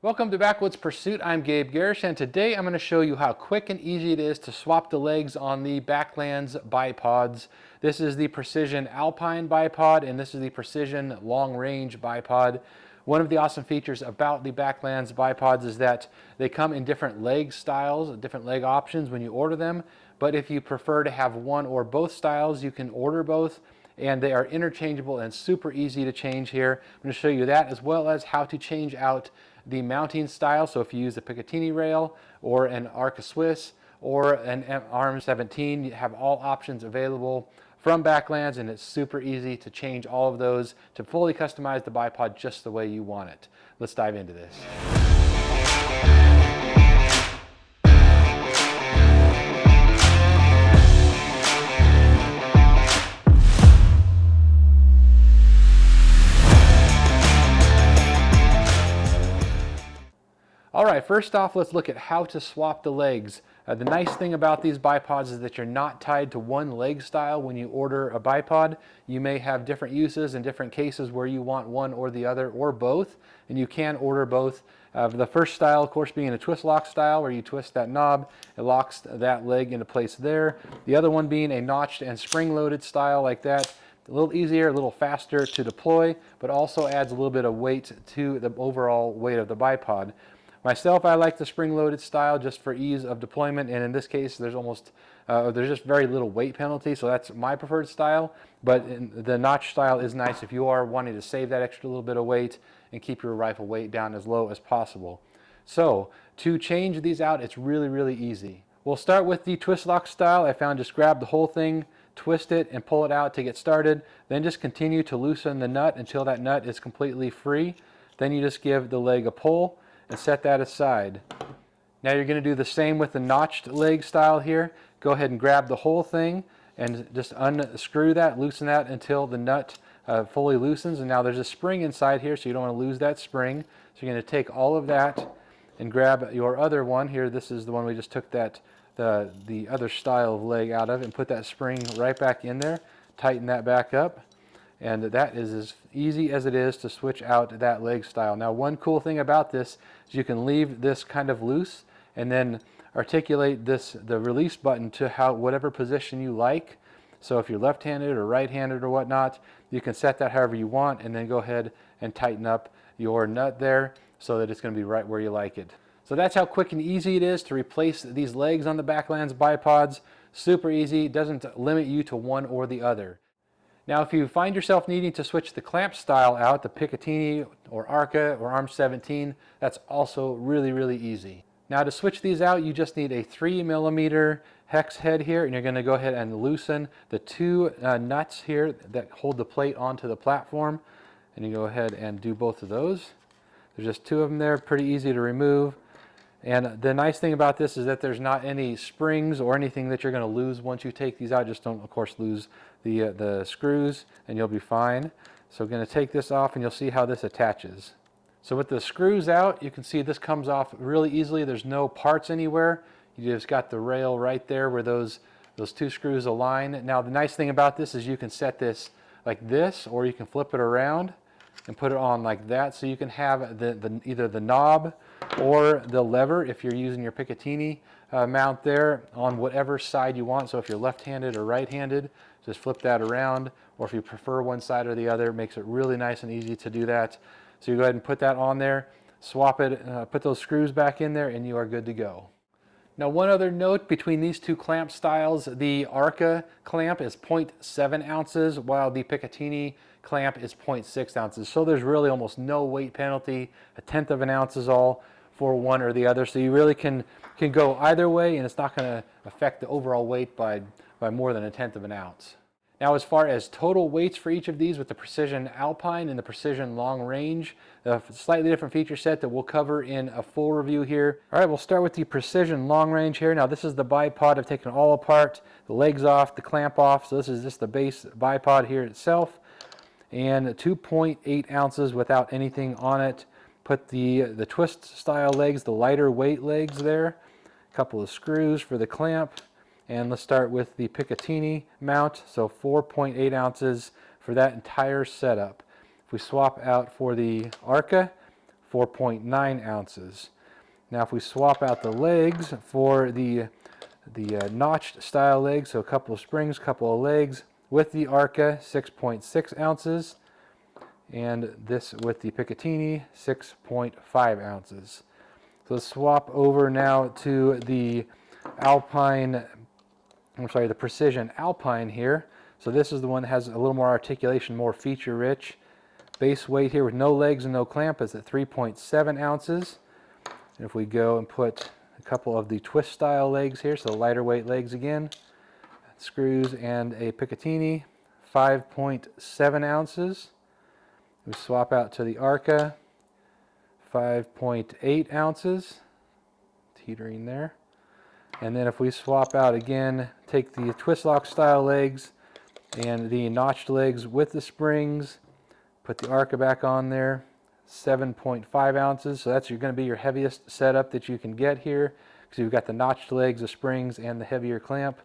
Welcome to Backwoods Pursuit. I'm Gabe Garish, and today I'm going to show you how quick and easy it is to swap the legs on the Backlanz bipods. This is the Precision Alpine bipod, and this is the Precision Long Range bipod. One of the awesome features about the Backlanz bipods is that they come in different leg styles, different leg options when you order them. But if you prefer to have one or both styles, you can order both. And they are interchangeable and super easy to change here. I'm going to show you that, as well as how to change out the mounting style. So if you use a Piccatiny rail or an Arca Swiss or an RM17, you have all options available from Backlanz, and it's super easy to change all of those to fully customize the bipod just the way you want it. Let's dive into this. All right, first off, let's look at how to swap the legs. The nice thing about these bipods is that you're not tied to one leg style when you order a bipod. You may have different uses in different cases where you want one or the other or both, and you can order both. The first style, of course, being a twist lock style where you twist that knob, it locks that leg into place there. The other one being a notched and spring-loaded style like that. A little easier, a little faster to deploy, but also adds a little bit of weight to the overall weight of the bipod. Myself, I like the spring-loaded style just for ease of deployment, and in this case, there's just very little weight penalty, so that's my preferred style. But the notch style is nice if you are wanting to save that extra little bit of weight and keep your rifle weight down as low as possible. So to change these out, it's really, really easy. We'll start with the twist lock style. I found just grab the whole thing, twist it, and pull it out to get started. Then just continue to loosen the nut until that nut is completely free. Then you just give the leg a pull and set that aside. Now you're going to do the same with the notched leg style here. Go ahead and grab the whole thing and just unscrew that, loosen that until the nut fully loosens. And now there's a spring inside here, so you don't want to lose that spring. So you're going to take all of that and grab your other one here. This is the one we just took the other style of leg out of, and put that spring right back in there. Tighten that back up. And that is as easy as it is to switch out that leg style. Now, one cool thing about this is you can leave this kind of loose and then articulate the release button to whatever position you like. So if you're left-handed or right-handed or whatnot, you can set that however you want, and then go ahead and tighten up your nut there so that it's going to be right where you like it. So that's how quick and easy it is to replace these legs on the Backlanz bipods. Super easy, doesn't limit you to one or the other. Now, if you find yourself needing to switch the clamp style out, the Piccatiny or Arca or RM17, that's also really, really easy. Now, to switch these out, you just need a 3mm hex head here, and you're going to go ahead and loosen the two nuts here that hold the plate onto the platform. And you go ahead and do both of those. There's just two of them there, pretty easy to remove. And the nice thing about this is that there's not any springs or anything that you're going to lose once you take these out. Just don't, of course, lose the screws, and you'll be fine. So I'm going to take this off, and you'll see how this attaches. So with the screws out, you can see this comes off really easily. There's no parts anywhere. You just got the rail right there where those two screws align. Now, the nice thing about this is you can set this like this, or you can flip it around and put it on like that, so you can have either the knob or the lever, if you're using your Piccatiny mount there, on whatever side you want. So if you're left-handed or right-handed, just flip that around, or if you prefer one side or the other, it makes it really nice and easy to do that. So you go ahead and put that on there, swap it, put those screws back in there, and you are good to go. Now, one other note between these two clamp styles, the Arca clamp is 0.7 ounces, while the Piccatiny clamp is 0.6 ounces. So there's really almost no weight penalty. 1/10 of an ounce is all for one or the other. So you really can go either way, and it's not going to affect the overall weight by more than 1/10 of an ounce. Now, as far as total weights for each of these with the Precision Alpine and the Precision Long Range, a slightly different feature set that we'll cover in a full review here. All right, we'll start with the Precision Long Range here. Now, this is the bipod. I've taken it all apart, the legs off, the clamp off. So this is just the base bipod here itself. And 2.8 ounces without anything on it. Put the twist style legs, the lighter weight legs there. A couple of screws for the clamp. And let's start with the Piccatiny mount, so 4.8 ounces for that entire setup. If we swap out for the Arca, 4.9 ounces. Now if we swap out the legs for the notched style legs, so a couple of springs, couple of legs, with the Arca, 6.6 ounces, and this with the Piccatiny, 6.5 ounces. So let's swap over now to the the Precision Alpine here. So this is the one that has a little more articulation, more feature rich. Base weight here with no legs and no clamp is at 3.7 ounces. And if we go and put a couple of the twist style legs here, so lighter weight legs again, screws and a Piccatiny, 5.7 ounces. We swap out to the Arca, 5.8 ounces, teetering there. And then if we swap out again, take the twist lock style legs and the notched legs with the springs, put the Arca back on there, 7.5 ounces. So that's going to be your heaviest setup that you can get here, because you've got the notched legs, the springs, and the heavier clamp.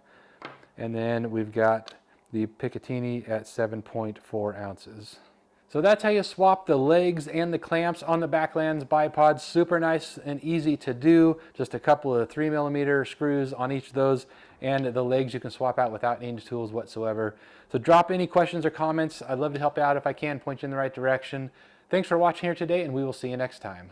And then we've got the Piccatiny at 7.4 ounces. So that's how you swap the legs and the clamps on the Backlanz bipods. Super nice and easy to do. Just a couple of 3mm screws on each of those, and the legs you can swap out without any tools whatsoever. So drop any questions or comments. I'd love to help you out if I can, point you in the right direction. Thanks for watching here today, and we will see you next time.